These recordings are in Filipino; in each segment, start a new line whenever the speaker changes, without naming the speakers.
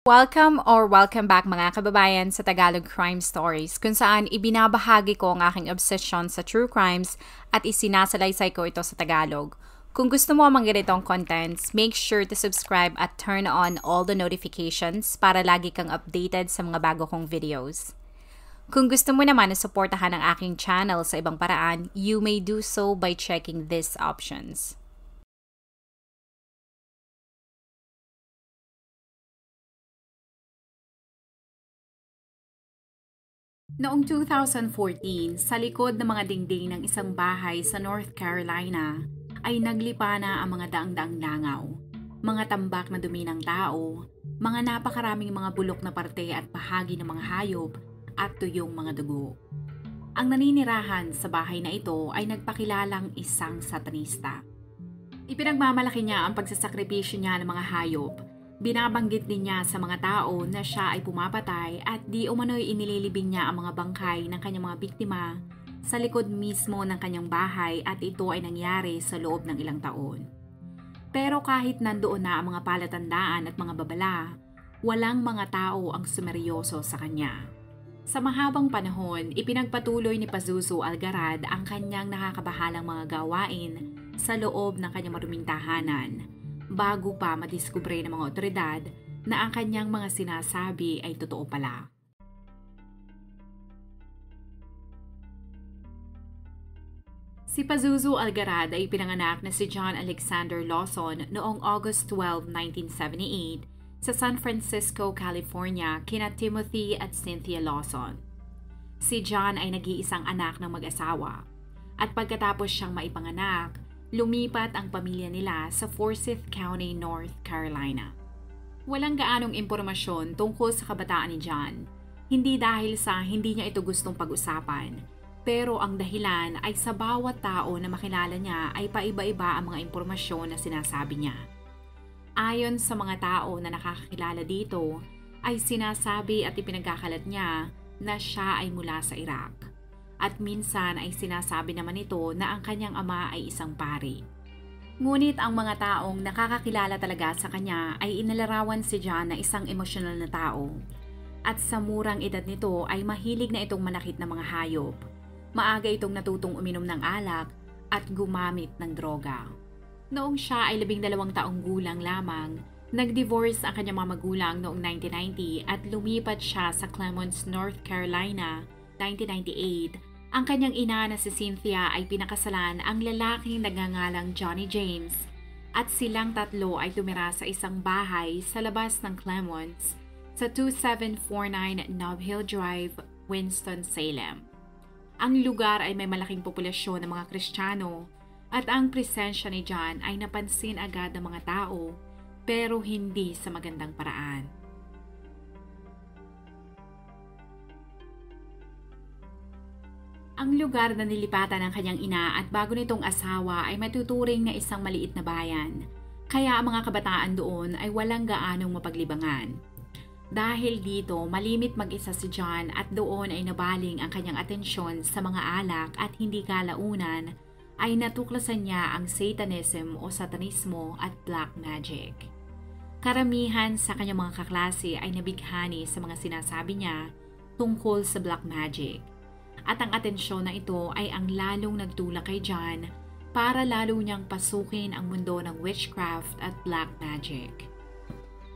Welcome back mga kababayan sa Tagalog Crime Stories, kung saan ibinabahagi ko ang aking obsession sa true crimes at isinasalaysay ko ito sa Tagalog. Kung gusto mo ang mga ganitong contents, make sure to subscribe at turn on all the notifications para lagi kang updated sa mga bago kong videos. Kung gusto mo naman na suportahan ang aking channel sa ibang paraan, you may do so by checking these options. Noong 2014, sa likod ng mga dingding ng isang bahay sa North Carolina, ay naglipa na ang mga daang-daang langaw, mga tambak na dumi ng tao, mga napakaraming mga bulok na parte at bahagi ng mga hayop at tuyong mga dugo. Ang naninirahan sa bahay na ito ay nagpakilalang isang satanista. Ipinagmamalaki niya ang pagsasakripisyo niya ng mga hayop. Binabanggit din niya sa mga tao na siya ay pumapatay at di umano'y inililibing niya ang mga bangkay ng kanyang mga biktima sa likod mismo ng kanyang bahay at ito ay nangyari sa loob ng ilang taon. Pero kahit nandoon na ang mga palatandaan at mga babala, walang mga tao ang sumeryoso sa kanya. Sa mahabang panahon, ipinagpatuloy ni Pazuzu Algarad ang kanyang nakakabahalang mga gawain sa loob ng kanyang maruming tahanan, bago pa madiskubre ng mga otoridad na ang kanyang mga sinasabi ay totoo pala. Si Pazuzu Algarad ay pinanganak na si John Alexander Lawson noong August 12, 1978 sa San Francisco, California kina Timothy at Cynthia Lawson. Si John ay nag-iisang anak ng mag-asawa at pagkatapos siyang maipanganak, lumipat ang pamilya nila sa Forsyth County, North Carolina. Walang gaanong impormasyon tungkol sa kabataan ni John, hindi dahil sa hindi niya ito gustong pag-usapan, pero ang dahilan ay sa bawat tao na makilala niya ay paiba-iba ang mga impormasyon na sinasabi niya. Ayon sa mga tao na nakakakilala dito, ay sinasabi at ipinagkakalat niya na siya ay mula sa Iraq. At minsan ay sinasabi naman ito na ang kanyang ama ay isang pari. Ngunit ang mga taong nakakakilala talaga sa kanya ay inalarawan si John na isang emosyonal na tao. At sa murang edad nito ay mahilig na itong manakit ng mga hayop. Maaga itong natutong uminom ng alak at gumamit ng droga. Noong siya ay 12 taong gulang lamang, nag-divorce ang kanyang mga magulang noong 1990 at lumipat siya sa Clements, North Carolina, 1998. Ang kanyang ina na si Cynthia ay pinakasalan ang lalaking nagngangalang Johnny James at silang tatlo ay tumira sa isang bahay sa labas ng Clements sa 2749 Nob Hill Drive, Winston-Salem. Ang lugar ay may malaking populasyon ng mga Kristiyano at ang presensya ni John ay napansin agad ng mga tao pero hindi sa magandang paraan. Ang lugar na nilipatan ng kanyang ina at bago nitong asawa ay matuturing na isang maliit na bayan, kaya ang mga kabataan doon ay walang gaanong mapaglibangan. Dahil dito, malimit mag-isa si John at doon ay nabaling ang kanyang atensyon sa mga alak at hindi kalaunan ay natuklasan niya ang Satanism o Satanismo at Black Magic. Karamihan sa kanyang mga kaklase ay nabighani sa mga sinasabi niya tungkol sa Black Magic. At ang atensyon na ito ay ang lalong nagtulak kay John para lalo niyang pasukin ang mundo ng witchcraft at Black Magic.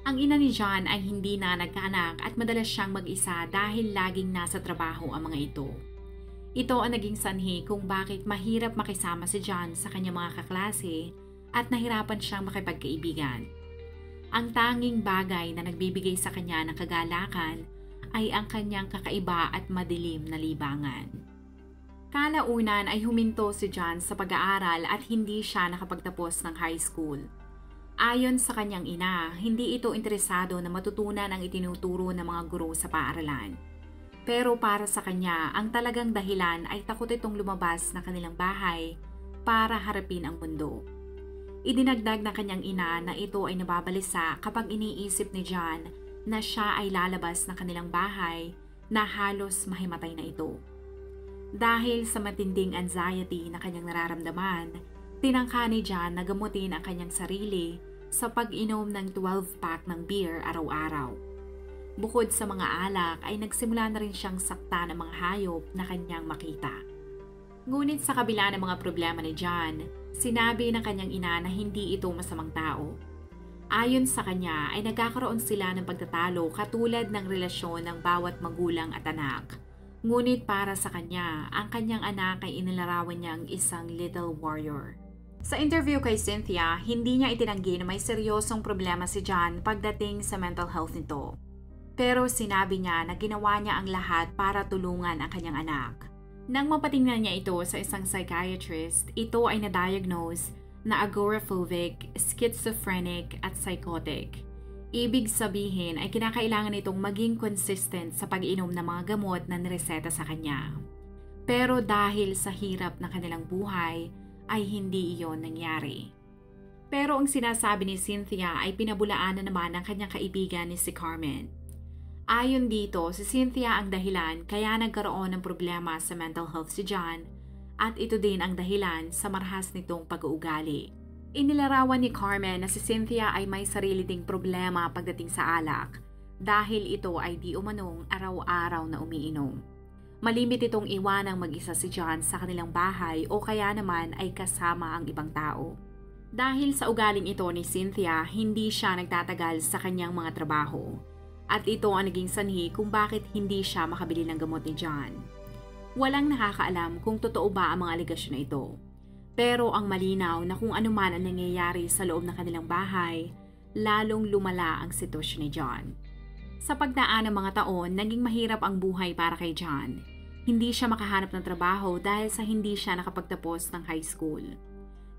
Ang ina ni John ay hindi na nagkaanak at madalas siyang mag-isa dahil laging nasa trabaho ang mga ito. Ito ang naging sanhi kung bakit mahirap makisama si John sa kanyang mga kaklase at nahirapan siyang makipagkaibigan. Ang tanging bagay na nagbibigay sa kanya ng kagalakan ay ang kanyang kakaiba at madilim na libangan. Kalaunan ay huminto si John sa pag-aaral at hindi siya nakapagtapos ng high school. Ayon sa kanyang ina, hindi ito interesado na matutunan ang itinuturo ng mga guro sa paaralan. Pero para sa kanya, ang talagang dahilan ay takot itong lumabas ng kanilang bahay para harapin ang mundo. Idinagdag ng kanyang ina na ito ay nababalisa kapag iniisip ni John na siya ay lalabas ng kanilang bahay na halos mahimatay na ito. Dahil sa matinding anxiety na kanyang nararamdaman, tinangka ni John na gamutin ang kanyang sarili sa pag-inom ng 12-pack ng beer araw-araw. Bukod sa mga alak ay nagsimula na rin siyang sakta ng mga hayop na kanyang makita. Ngunit sa kabila ng mga problema ni John, sinabi ng kanyang ina na hindi ito masamang tao. Ayon sa kanya ay nagkakaroon sila ng pagtatalo katulad ng relasyon ng bawat magulang at anak. Ngunit para sa kanya, ang kanyang anak ay inilarawan niyang isang little warrior. Sa interview kay Cynthia, hindi niya itinanggi na may seryosong problema si John pagdating sa mental health nito. Pero sinabi niya na ginawa niya ang lahat para tulungan ang kanyang anak. Nang mapatingnan niya ito sa isang psychiatrist, ito ay na-diagnose na agoraphobic, schizophrenic at psychotic. Ibig sabihin ay kinakailangan itong maging consistent sa pag-inom ng mga gamot na nireseta sa kanya. Pero dahil sa hirap ng kanilang buhay, ay hindi iyon nangyari. Pero ang sinasabi ni Cynthia ay pinabulaanan naman ng kanyang kaibigan ni si Carmen. Ayon dito, si Cynthia ang dahilan kaya nagkaroon ng problema sa mental health si John at ito din ang dahilan sa marahas nitong pag-uugali. Inilarawan ni Carmen na si Cynthia ay may sarili ding problema pagdating sa alak dahil ito ay di umanong araw-araw na umiinom. Malimit itong iwanang mag-isa si John sa kanilang bahay o kaya naman ay kasama ang ibang tao. Dahil sa ugaling ito ni Cynthia, hindi siya nagtatagal sa kanyang mga trabaho at ito ang naging sanhi kung bakit hindi siya makabili ng gamot ni John. Walang nakakaalam kung totoo ba ang mga alegasyon na ito. Pero ang malinaw na kung ano man ang nangyayari sa loob ng kanilang bahay, lalong lumala ang sitwasyon ni John. Sa pagdaan ng mga taon, naging mahirap ang buhay para kay John. Hindi siya makahanap ng trabaho dahil sa hindi siya nakapagtapos ng high school.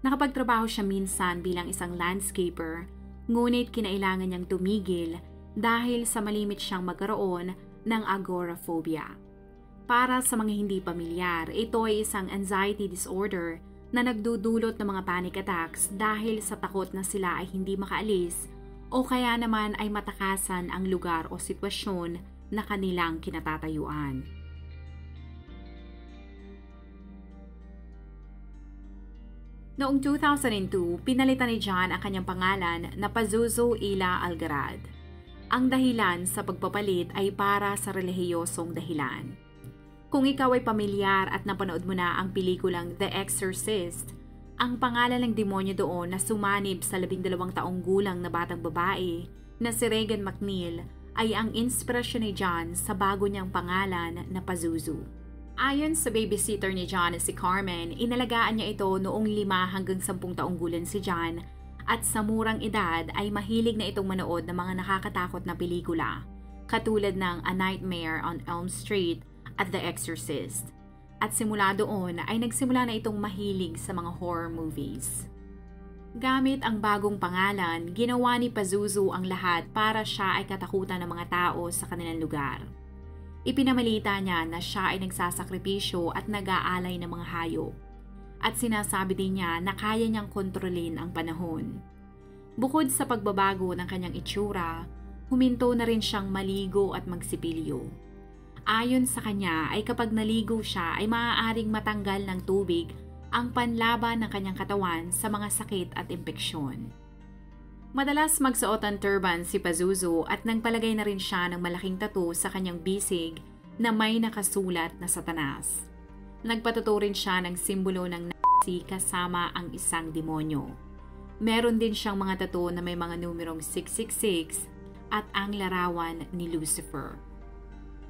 Nakapagtrabaho siya minsan bilang isang landscaper, ngunit kinailangan niyang tumigil dahil sa malimit siyang magkaroon ng agoraphobia. Para sa mga hindi pamilyar, ito ay isang anxiety disorder na nagdudulot ng mga panic attacks dahil sa takot na sila ay hindi makaalis o kaya naman ay matakasan ang lugar o sitwasyon na kanilang kinatatayuan. Noong 2002, pinalitan ni John ang kanyang pangalan na Pazuzu Ila Algarad. Ang dahilan sa pagpapalit ay para sa relihiyosong dahilan. Kung ikaw ay pamilyar at napanood mo na ang pelikulang The Exorcist, ang pangalan ng demonyo doon na sumanib sa 12 taong gulang na batang babae na si Regan McNeil ay ang inspirasyon ni John sa bago niyang pangalan na Pazuzu. Ayon sa babysitter ni John na si Carmen, inalagaan niya ito noong 5 hanggang 10 taong gulang si John at sa murang edad ay mahilig na itong manood ng mga nakakatakot na pelikula katulad ng A Nightmare on Elm Street at The Exorcist. At simula doon ay nagsimula na itong mahilig sa mga horror movies. Gamit ang bagong pangalan, ginawa ni Pazuzu ang lahat para siya ay katakutan ng mga tao sa kanilang lugar. Ipinamalita niya na siya ay nagsasakripisyo at nag-aalay ng mga hayop. At sinasabi din niya na kaya niyang kontrolin ang panahon. Bukod sa pagbabago ng kanyang itsura, huminto na rin siyang maligo at magsipilyo. Ayon sa kanya ay kapag naligo siya ay maaaring matanggal ng tubig ang panlaban ng kanyang katawan sa mga sakit at impeksyon. Madalas magsuot ng turban si Pazuzu at nagpalagay na rin siya ng malaking tattoo sa kanyang bisig na may nakasulat na Satanas. Nagpatato rin siya ng simbolo ng Nazi kasama ang isang demonyo. Meron din siyang mga tattoo na may mga numerong 666 at ang larawan ni Lucifer.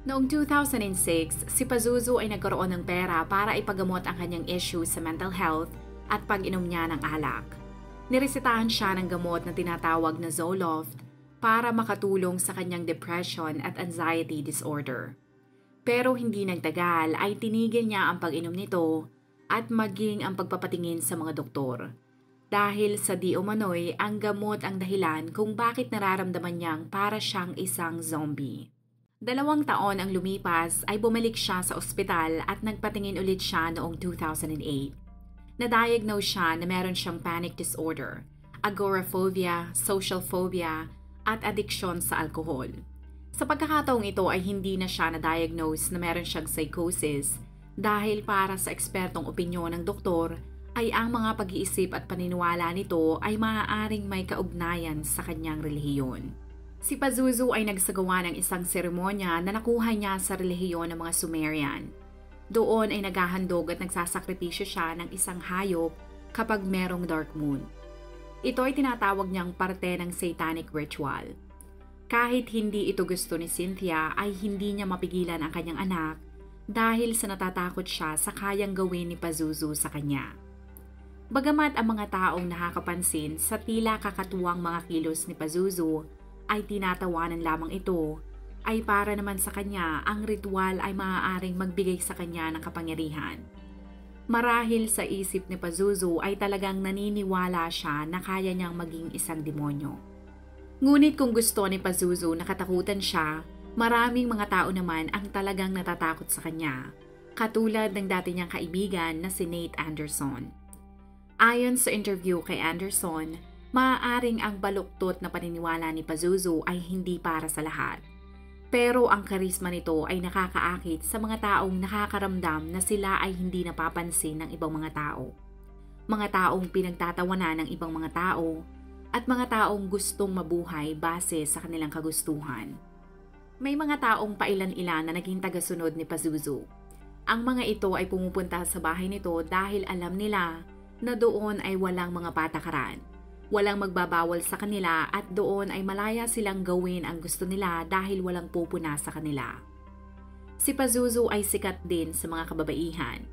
Noong 2006, si Pazuzu ay nagkaroon ng pera para ipagamot ang kanyang issue sa mental health at pag-inom niya ng alak. Niresetahan siya ng gamot na tinatawag na Zoloft para makatulong sa kanyang depression at anxiety disorder. Pero hindi nagtagal ay tinigil niya ang pag-inom nito at maging ang pagpapatingin sa mga doktor. Dahil sa di umano'y ang gamot ang dahilan kung bakit nararamdaman niyang para siyang isang zombie. 2 taon ang lumipas ay bumalik siya sa ospital at nagpatingin ulit siya noong 2008. Na-diagnose siya na meron siyang panic disorder, agoraphobia, social phobia, at addiction sa alkohol. Sa pagkakataong ito ay hindi na siya na-diagnose na meron siyang psychosis dahil para sa ekspertong opinyon ng doktor ay ang mga pag-iisip at paniniwala nito ay maaaring may kaugnayan sa kanyang relihiyon. Si Pazuzu ay nagsagawa ng isang seremonya na nakuha niya sa relihiyon ng mga Sumerian. Doon ay naghahandog at nagsasakripisyo siya ng isang hayop kapag merong dark moon. Ito ay tinatawag niyang parte ng satanic ritual. Kahit hindi ito gusto ni Cynthia ay hindi niya mapigilan ang kanyang anak dahil sa natatakot siya sa kayang gawin ni Pazuzu sa kanya. Bagamat ang mga taong nakakapansin sa tila kakatuwang mga kilos ni Pazuzu ay tinatawanan lamang ito, ay para naman sa kanya ang ritual ay maaaring magbigay sa kanya ng kapangyarihan. Marahil sa isip ni Pazuzu ay talagang naniniwala siya na kaya niyang maging isang demonyo. Ngunit kung gusto ni Pazuzu na katakutan siya, maraming mga tao naman ang talagang natatakot sa kanya, katulad ng dati niyang kaibigan na si Nate Anderson. Ayon sa interview kay Anderson, maaaring ang baluktot na paniniwala ni Pazuzu ay hindi para sa lahat. Pero ang karisma nito ay nakakaakit sa mga taong nakakaramdam na sila ay hindi napapansin ng ibang mga tao. Mga taong pinagtatawanan ng ibang mga tao at mga taong gustong mabuhay base sa kanilang kagustuhan. May mga taong pailan-ilan na naging tagasunod ni Pazuzu. Ang mga ito ay pumupunta sa bahay nito dahil alam nila na doon ay walang mga patakaran. Walang magbabawal sa kanila at doon ay malaya silang gawin ang gusto nila dahil walang pupuna sa kanila. Si Pazuzu ay sikat din sa mga kababaihan.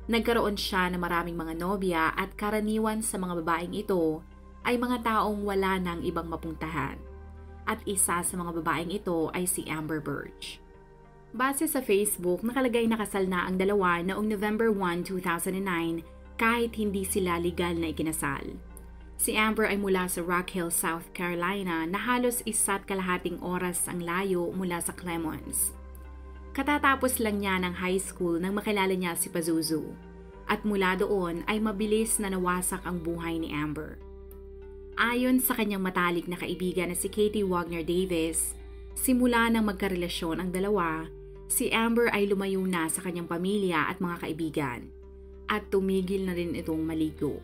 Nagkaroon siya ng maraming mga nobya at karaniwan sa mga babaeng ito ay mga taong wala ng ibang mapuntahan. At isa sa mga babaeng ito ay si Amber Birch. Base sa Facebook, nakalagay na kasal na ang dalawa noong November 1, 2009 kahit hindi sila legal na ikinasal. Si Amber ay mula sa Rock Hill, South Carolina na halos 1.5 oras ang layo mula sa Clemons. Katatapos lang niya ng high school nang makilala niya si Pazuzu at mula doon ay mabilis na nawasak ang buhay ni Amber. Ayon sa kanyang matalik na kaibigan na si Katie Wagner Davis, simula nang magkarelasyon ang dalawa, si Amber ay lumayo na sa kanyang pamilya at mga kaibigan at tumigil na rin itong maligo.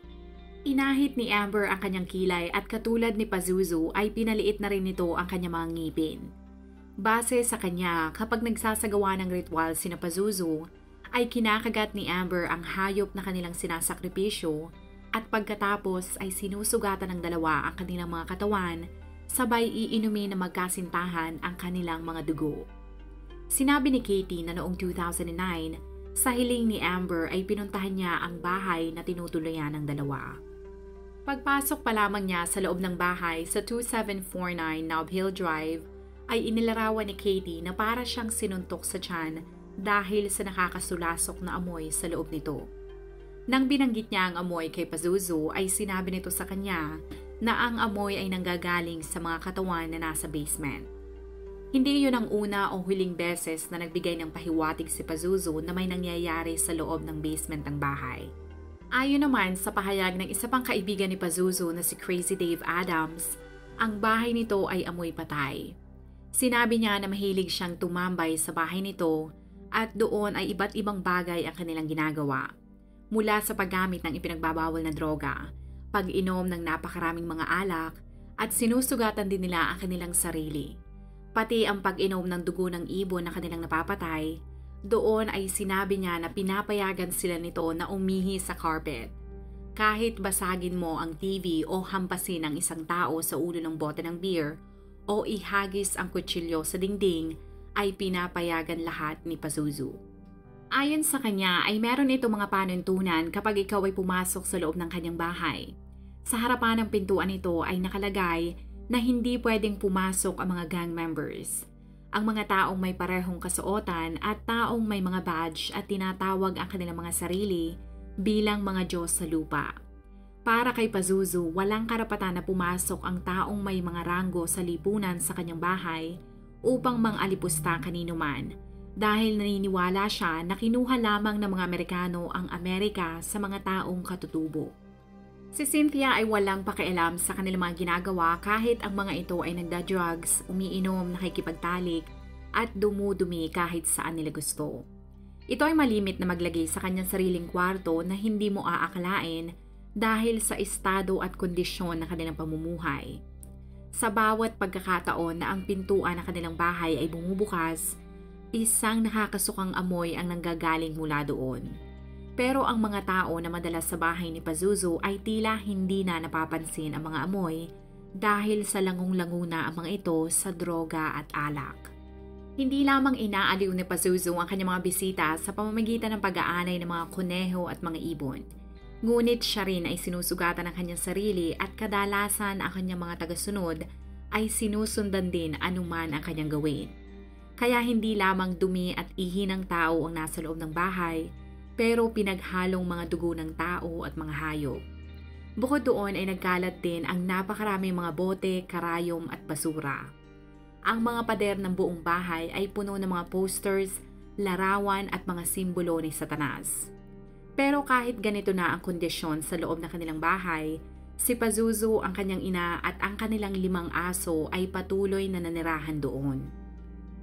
Inahit ni Amber ang kanyang kilay at katulad ni Pazuzu ay pinaliit na rin nito ang kanyang mga ngipin. Base sa kanya, kapag nagsasagawa ng ritual sina Pazuzu, ay kinakagat ni Amber ang hayop na kanilang sinasakripisyo at pagkatapos ay sinusugatan ng dalawa ang kanilang mga katawan, sabay iinumin na magkasintahan ang kanilang mga dugo. Sinabi ni Katie na noong 2009, sa hiling ni Amber ay pinuntahan niya ang bahay na tinutuluyan ng dalawa. Pagpasok pa lamang niya sa loob ng bahay sa 2749 Nob Hill Drive, ay inilarawan ni Katie na para siyang sinuntok sa tiyan dahil sa nakakasulasok na amoy sa loob nito. Nang binanggit niya ang amoy kay Pazuzu ay sinabi nito sa kanya na ang amoy ay nanggagaling sa mga katawan na nasa basement. Hindi iyon ang una o huling beses na nagbigay ng pahiwatig si Pazuzu na may nangyayari sa loob ng basement ng bahay. Ayon naman sa pahayag ng isa pang kaibigan ni Pazuzu na si Crazy Dave Adams, ang bahay nito ay amoy patay. Sinabi niya na mahilig siyang tumambay sa bahay nito at doon ay iba't ibang bagay ang kanilang ginagawa. Mula sa paggamit ng ipinagbabawal na droga, pag-inom ng napakaraming mga alak at sinusugatan din nila ang kanilang sarili. Pati ang pag-inom ng dugo ng ibon na kanilang napapatay, doon ay sinabi niya na pinapayagan sila nito na umihi sa carpet. Kahit basagin mo ang TV o hampasin ang isang tao sa ulo ng bote ng beer o ihagis ang kutsilyo sa dingding, ay pinapayagan lahat ni Pazuzu. Ayon sa kanya ay meron itong mga panuntunan kapag ikaw ay pumasok sa loob ng kanyang bahay. Sa harapan ng pintuan nito ay nakalagay na hindi pwedeng pumasok ang mga gang members. Ang mga taong may parehong kasuotan at taong may mga badge at tinatawag ang kanilang mga sarili bilang mga Diyos sa lupa. Para kay Pazuzu, walang karapatan na pumasok ang taong may mga ranggo sa lipunan sa kanyang bahay upang mang-alipusta kanino man dahil naniniwala siya na kinuha lamang ng mga Amerikano ang Amerika sa mga taong katutubo. Si Cynthia ay walang pakialam sa kanilang mga ginagawa kahit ang mga ito ay nagda-drugs, umiinom, nakikipagtalik, at dumudumi kahit saan nila gusto. Ito ay malimit na maglagay sa kanyang sariling kwarto na hindi mo aakalain dahil sa estado at kondisyon ng kanilang pamumuhay. Sa bawat pagkakataon na ang pintuan ng kanilang bahay ay bumubukas, isang nakakasukang amoy ang nanggagaling mula doon. Pero ang mga tao na madalas sa bahay ni Pazuzu ay tila hindi na napapansin ang mga amoy dahil sa langong-lango na ang mga ito sa droga at alak. Hindi lamang inaaliw ni Pazuzu ang kanyang mga bisita sa pamamagitan ng pag-aanay ng mga kuneho at mga ibon. Ngunit siya rin ay sinusugatan ng kanyang sarili at kadalasan ang kanyang mga tagasunod ay sinusundan din anuman ang kanyang gawin. Kaya hindi lamang dumi at ihi ng tao ang nasa loob ng bahay, pero pinaghalong mga dugo ng tao at mga hayop. Bukod doon ay nagkalat din ang napakaraming mga bote, karayom at basura. Ang mga pader ng buong bahay ay puno ng mga posters, larawan at mga simbolo ni Satanas. Pero kahit ganito na ang kondisyon sa loob ng kanilang bahay, si Pazuzu, ang kanyang ina at ang kanilang 5 aso ay patuloy na nanirahan doon.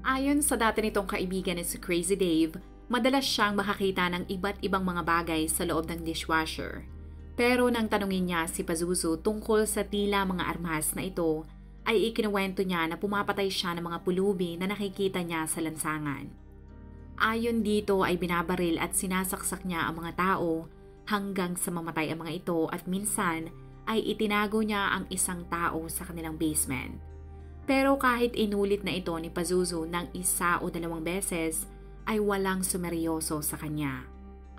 Ayon sa dati nitong kaibigan na si Crazy Dave, madalas siyang makakita ng iba't ibang mga bagay sa loob ng dishwasher. Pero nang tanungin niya si Pazuzu tungkol sa tila mga armas na ito, ay ikinuwento niya na pumapatay siya ng mga pulubi na nakikita niya sa lansangan. Ayon dito ay binabaril at sinasaksak niya ang mga tao hanggang sa mamatay ang mga ito at minsan ay itinago niya ang isang tao sa kanilang basement. Pero kahit inulit na ito ni Pazuzu ng 1 o 2 beses ay walang sumeryoso sa kanya.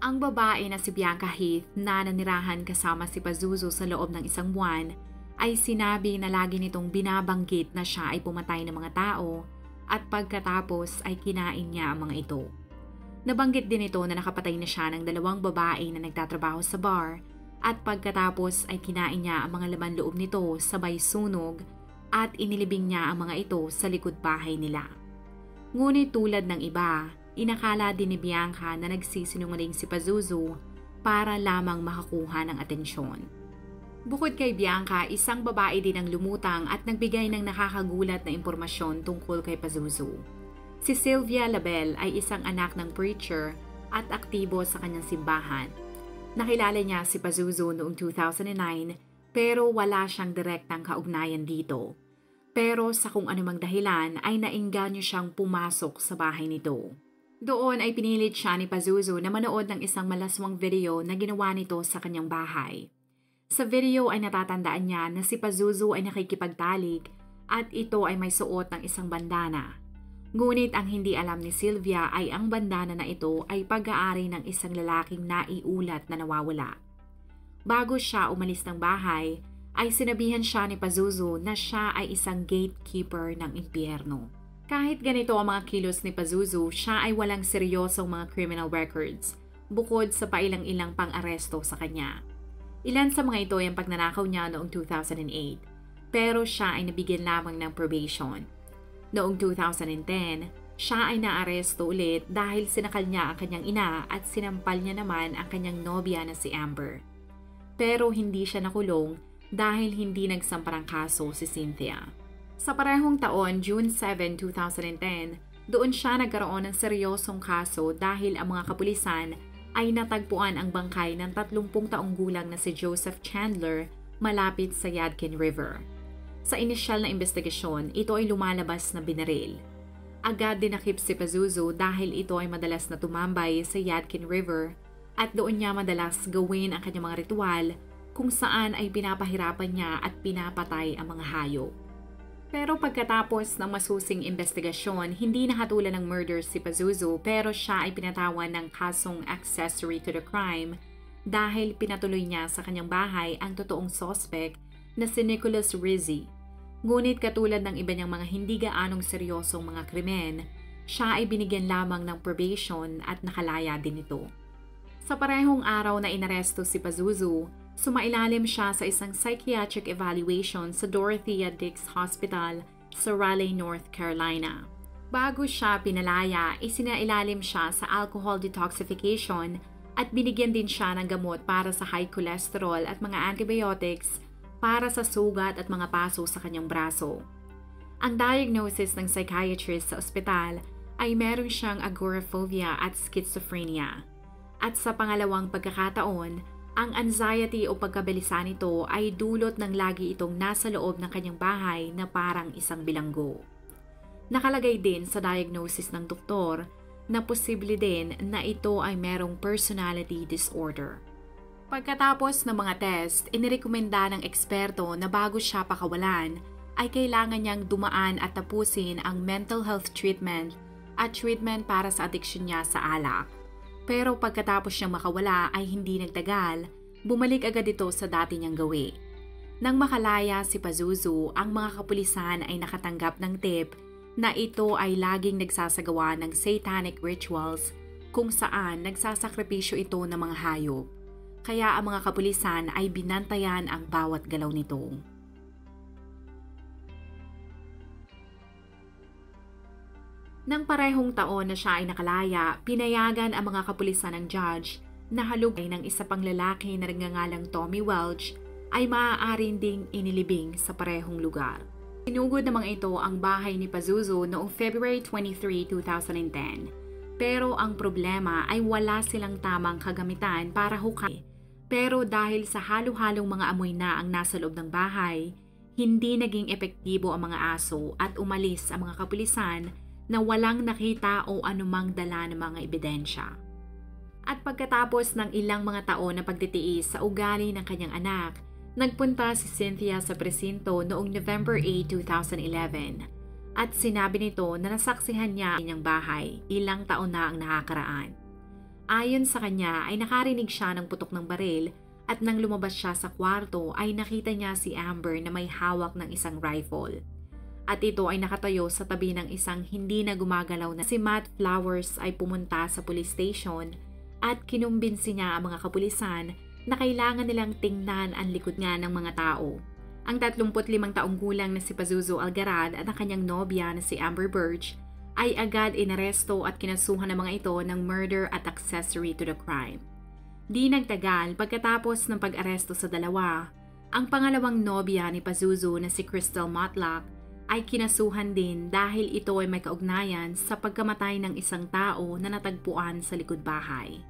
Ang babae na si Bianca Heath na nanirahan kasama si Pazuzu sa loob ng 1 buwan ay sinabi na lagi nitong binabanggit na siya ay pumatay ng mga tao at pagkatapos ay kinain niya ang mga ito. Nabanggit din ito na nakapatay na siya ng 2 babae na nagtatrabaho sa bar at pagkatapos ay kinain niya ang mga laman loob nito sabay sunog at inilibing niya ang mga ito sa likod bahay nila. Ngunit tulad ng iba, inakala din ni Bianca na nagsisinungaling si Pazuzu para lamang makakuha ng atensyon. Bukod kay Bianca, isang babae din ang lumutang at nagbigay ng nakakagulat na impormasyon tungkol kay Pazuzu. Si Sylvia Labelle ay isang anak ng preacher at aktibo sa kanyang simbahan. Nakilala niya si Pazuzu noong 2009 pero wala siyang direktang kaugnayan dito. Pero sa kung anumang dahilan ay nainganyo siyang pumasok sa bahay nito. Doon ay pinilit siya ni Pazuzu na manood ng isang malaswang video na ginawa nito sa kanyang bahay. Sa video ay natatandaan niya na si Pazuzu ay nakikipagtalik at ito ay may suot ng isang bandana. Ngunit ang hindi alam ni Sylvia ay ang bandana na ito ay pag-aari ng isang lalaking naiulat na nawawala. Bago siya umalis ng bahay, ay sinabihan siya ni Pazuzu na siya ay isang gatekeeper ng impyerno. Kahit ganito ang mga kilos ni Pazuzu, siya ay walang seryosong mga criminal records, bukod sa pailang-ilang pang-aresto sa kanya. Ilan sa mga ito ay ang pagnanakaw niya noong 2008, pero siya ay nabigyan lamang ng probation. Noong 2010, siya ay naaresto ulit dahil sinakal niya ang kanyang ina at sinampal niya naman ang kanyang nobya na si Amber. Pero hindi siya nakulong dahil hindi nagsampa ng kaso si Cynthia. Sa parehong taon, June 7, 2010, doon siya nagkaroon ng seryosong kaso dahil ang mga kapulisan ay natagpuan ang bangkay ng 30 taong gulang na si Joseph Chandler malapit sa Yadkin River. Sa inisyal na investigasyon, ito ay lumalabas na binaril. Agad dinakip si Pazuzu dahil ito ay madalas na tumambay sa Yadkin River at doon niya madalas gawin ang kanyang mga ritual kung saan ay pinapahirapan niya at pinapatay ang mga hayop. Pero pagkatapos ng masusing investigasyon, hindi nahatulan ng murder si Pazuzu pero siya ay pinatawan ng kasong accessory to the crime dahil pinatuloy niya sa kanyang bahay ang totoong suspect na si Nicholas Rizzi. Ngunit katulad ng iba niyang mga hindi gaanong seryosong mga krimen, siya ay binigyan lamang ng probation at nakalaya din ito. Sa parehong araw na inaresto si Pazuzu, sumailalim siya sa isang psychiatric evaluation sa Dorothea Dix Hospital sa Raleigh, North Carolina. Bago siya pinalaya, isinailalim siya sa alcohol detoxification at binigyan din siya ng gamot para sa high cholesterol at mga antibiotics para sa sugat at mga paso sa kanyang braso. Ang diagnosis ng psychiatrist sa ospital ay meron siyang agoraphobia at schizophrenia. At sa pangalawang pagkakataon, Ang anxiety o pagkabalisa nito ay dulot ng lagi itong nasa loob ng kanyang bahay na parang isang bilanggo. Nakalagay din sa diagnosis ng doktor na posible din na ito ay merong personality disorder. Pagkatapos ng mga test, inirekomenda ng eksperto na bago siya pakawalan, ay kailangan niyang dumaan at tapusin ang mental health treatment at treatment para sa addiction niya sa alak. Pero pagkatapos niyang makawala ay hindi nagtagal, bumalik agad ito sa dati niyang gawi. Nang makalaya si Pazuzu, ang mga kapulisan ay nakatanggap ng tip na ito ay laging nagsasagawa ng satanic rituals kung saan nagsasakripisyo ito ng mga hayop. Kaya ang mga kapulisan ay binantayan ang bawat galaw nito. Nang parehong taon na siya ay nakalaya, pinayagan ang mga kapulisan ng judge na halugay ng isa pang lalaki na nagngangalang Tommy Welch ay maaaring ding inilibing sa parehong lugar. Sinugod namang ito ang bahay ni Pazuzu noong February 23, 2010. Pero ang problema ay wala silang tamang kagamitan para hukay. Pero dahil sa halo-halong mga amoy na ang nasa loob ng bahay, hindi naging epektibo ang mga aso at umalis ang mga kapulisan na walang nakita o anumang dala ng mga ebidensya. At pagkatapos ng ilang mga taon na pagtitiis sa ugali ng kanyang anak, nagpunta si Cynthia sa presinto noong November 8, 2011 at sinabi nito na nasaksihan niya ang kanyang bahay ilang taon na ang nakakaraan. Ayon sa kanya ay nakarinig siya ng putok ng baril at nang lumabas siya sa kwarto ay nakita niya si Amber na may hawak ng isang rifle. At ito ay nakatayo sa tabi ng isang hindi na gumagalaw na si Matt Flowers ay pumunta sa police station at kinumbinsi niya ang mga kapulisan na kailangan nilang tingnan ang likod nga ng mga tao. Ang 35 taong gulang na si Pazuzu Algarad at ang kanyang nobya na si Amber Birch ay agad inaresto at kinasuhan ng mga ito ng murder at accessory to the crime. Di nagtagal pagkatapos ng pag-aresto sa dalawa, ang pangalawang nobya ni Pazuzu na si Crystal Matlock ay kinasuhan din dahil ito ay may kaugnayan sa pagkamatay ng isang tao na natagpuan sa likod bahay.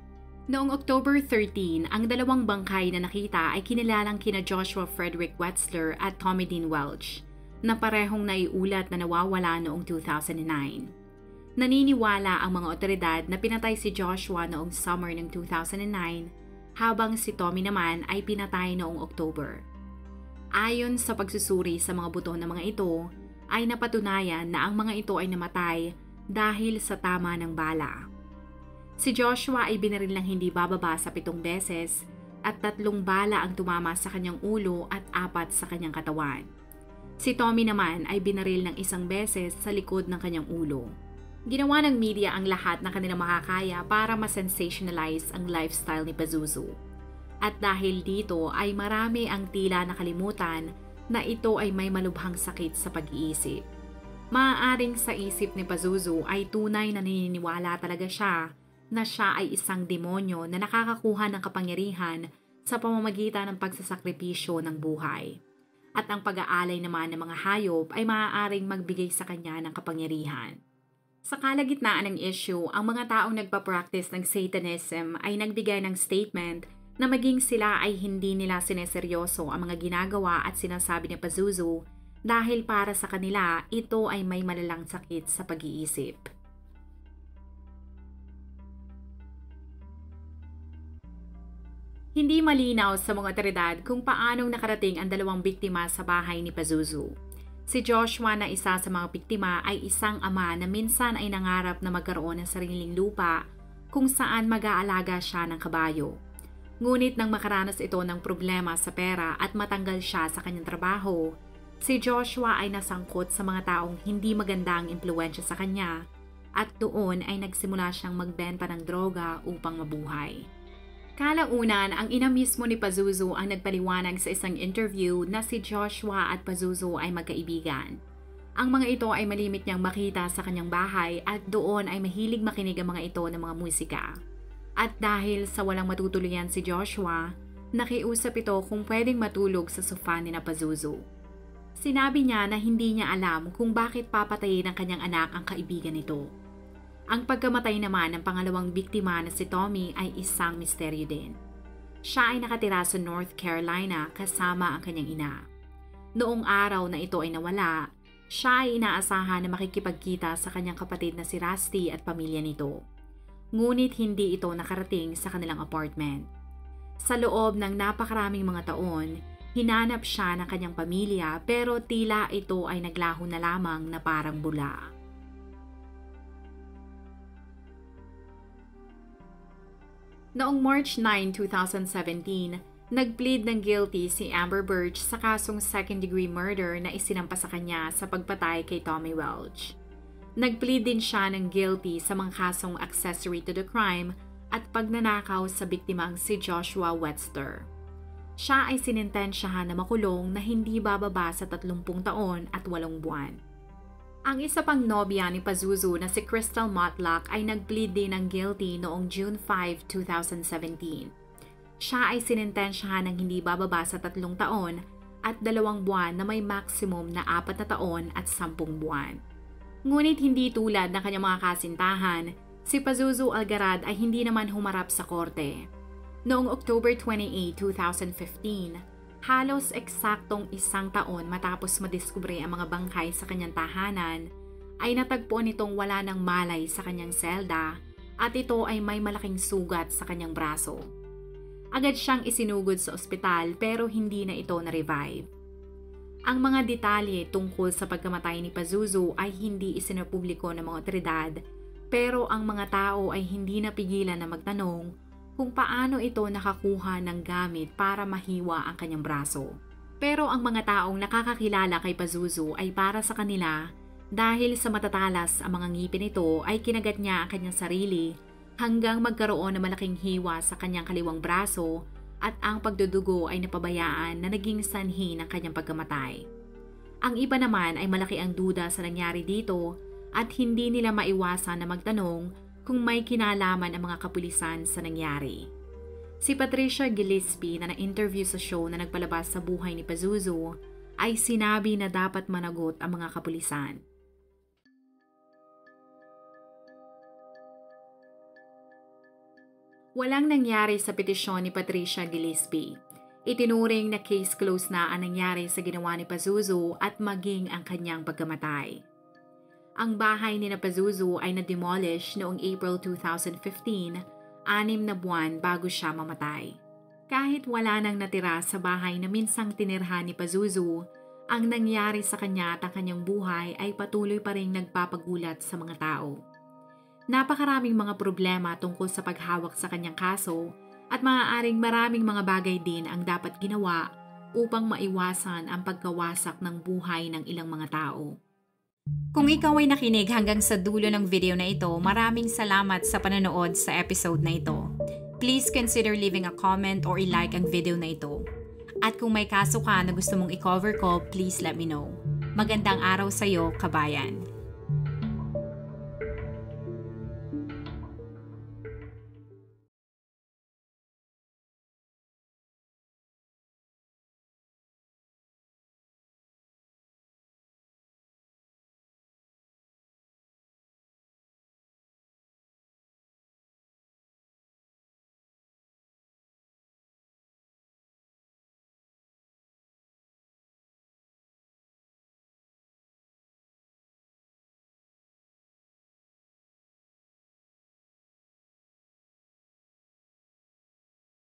Noong October 13, ang dalawang bangkay na nakita ay kinilalang kina Joshua Frederick Wetzler at Tommy Dean Welch, na parehong naiulat na nawawala noong 2009. Naniniwala ang mga otoridad na pinatay si Joshua noong summer ng 2009, habang si Tommy naman ay pinatay noong October. Ayon sa pagsusuri sa mga buto ng mga ito, ay napatunayan na ang mga ito ay namatay dahil sa tama ng bala. Si Joshua ay binaril ng hindi bababa sa 7 beses at 3 bala ang tumama sa kanyang ulo at 4 sa kanyang katawan. Si Tommy naman ay binaril ng 1 beses sa likod ng kanyang ulo. Ginawa ng media ang lahat na kanilang makakaya para ma-sensationalize ang lifestyle ni Pazuzu. At dahil dito ay marami ang tila nakalimutan na ito ay may malubhang sakit sa pag-iisip. Maaaring sa isip ni Pazuzu ay tunay na naniniwala talaga siya na siya ay isang demonyo na nakakakuha ng kapangyarihan sa pamamagitan ng pagsasakripisyo ng buhay. At ang pag-aalay naman ng mga hayop ay maaaring magbigay sa kanya ng kapangyarihan. Sa kalagitnaan ng issue, ang mga taong nagpa-practice ng Satanism ay nagbigay ng statement na maging sila ay hindi nila sineseryoso ang mga ginagawa at sinasabi ni Pazuzu dahil para sa kanila ito ay may malalang sakit sa pag-iisip. Hindi malinaw sa mga otoridad kung paanong nakarating ang 2 biktima sa bahay ni Pazuzu. Si Joshua na isa sa mga biktima ay isang ama na minsan ay nangarap na magkaroon ng sariling lupa kung saan mag-aalaga siya ng kabayo. Ngunit nang makaranas ito ng problema sa pera at matanggal siya sa kanyang trabaho, si Joshua ay nasangkot sa mga taong hindi magandang impluwensya sa kanya at doon ay nagsimula siyang magbenta ng droga upang mabuhay. Kalaunan, ang ina mismo ni Pazuzu ang nagpaliwanag sa isang interview na si Joshua at Pazuzu ay magkaibigan. Ang mga ito ay malimit niyang makita sa kanyang bahay at doon ay mahilig makinig ang mga ito ng mga musika. At dahil sa walang matutuluyan si Joshua, nakiusap ito kung pwedeng matulog sa sofa ni na Pazuzu. Sinabi niya na hindi niya alam kung bakit papatayin ng kanyang anak ang kaibigan nito. Ang pagkamatay naman ng pangalawang biktima na si Tommy ay isang misteryo din. Siya ay nakatira sa North Carolina kasama ang kanyang ina. Noong araw na ito ay nawala, siya ay inaasahan na makikipagkita sa kanyang kapatid na si Rusty at pamilya nito. Ngunit hindi ito nakarating sa kanilang apartment. Sa loob ng napakaraming mga taon, hinanap siya ng kanyang pamilya pero tila ito ay naglaho na lamang na parang bula. Noong March 9, 2017, nag-plead ng guilty si Amber Birch sa kasong second-degree murder na isinampa sa kanya sa pagpatay kay Tommy Welch. Nag-plead din siya ng guilty sa mga kasong accessory to the crime at pagnanakaw sa biktimang si Joshua Webster. Siya ay sinintensyahan na makulong na hindi bababa sa 30 taon at 8 buwan. Ang isa pang nobya ni Pazuzu na si Crystal Matlock ay nag-plead din ng guilty noong June 5, 2017. Siya ay sinintensyahan ng hindi bababa sa 3 taon at 2 buwan na may maximum na 4 na taon at 10 buwan. Ngunit hindi tulad ng kanyang mga kasintahan, si Pazuzu Algarad ay hindi naman humarap sa korte. Noong October 28, 2015, halos eksaktong 1 taon matapos madiskubre ang mga bangkay sa kanyang tahanan, ay natagpuan nitong wala ng malay sa kanyang selda at ito ay may malaking sugat sa kanyang braso. Agad siyang isinugod sa ospital pero hindi na ito na-revive. Ang mga detalye tungkol sa pagkamatay ni Pazuzu ay hindi isinapubliko ng mga otoridad pero ang mga tao ay hindi napigilan na magtanong kung paano ito nakakuha ng gamit para mahiwa ang kanyang braso. Pero ang mga taong nakakakilala kay Pazuzu ay para sa kanila dahil sa matatalas ang mga ngipin nito ay kinagat niya ang kanyang sarili hanggang magkaroon ng malaking hiwa sa kanyang kaliwang braso at ang pagdudugo ay napabayaan na naging sanhi ng kanyang pagkamatay. Ang iba naman ay malaki ang duda sa nangyari dito at hindi nila maiwasan na magtanong kung may kinalaman ang mga kapulisan sa nangyari. Si Patricia Gillespie na na-interview sa show na nagpalabas sa buhay ni Pazuzu ay sinabi na dapat managot ang mga kapulisan. Walang nangyari sa petisyon ni Patricia Gillespie. Itinuring na case closed na ang nangyari sa ginawa ni Pazuzu at maging ang kanyang pagkamatay. Ang bahay ni Pazuzu ay na-demolish noong April 2015, 6 na buwan bago siya mamatay. Kahit wala nang natira sa bahay na minsang tinirhan ni Pazuzu, ang nangyari sa kanya at ang kanyang buhay ay patuloy pa ring nagpapagulat sa mga tao. Napakaraming mga problema tungkol sa paghawak sa kanyang kaso at maaaring maraming mga bagay din ang dapat ginawa upang maiwasan ang pagkawasak ng buhay ng ilang mga tao. Kung ikaw ay nakinig hanggang sa dulo ng video na ito, maraming salamat sa panonood sa episode na ito. Please consider leaving a comment or i-like ang video na ito. At kung may kaso ka na gusto mong i-cover ko, please let me know. Magandang araw sa iyo, kabayan.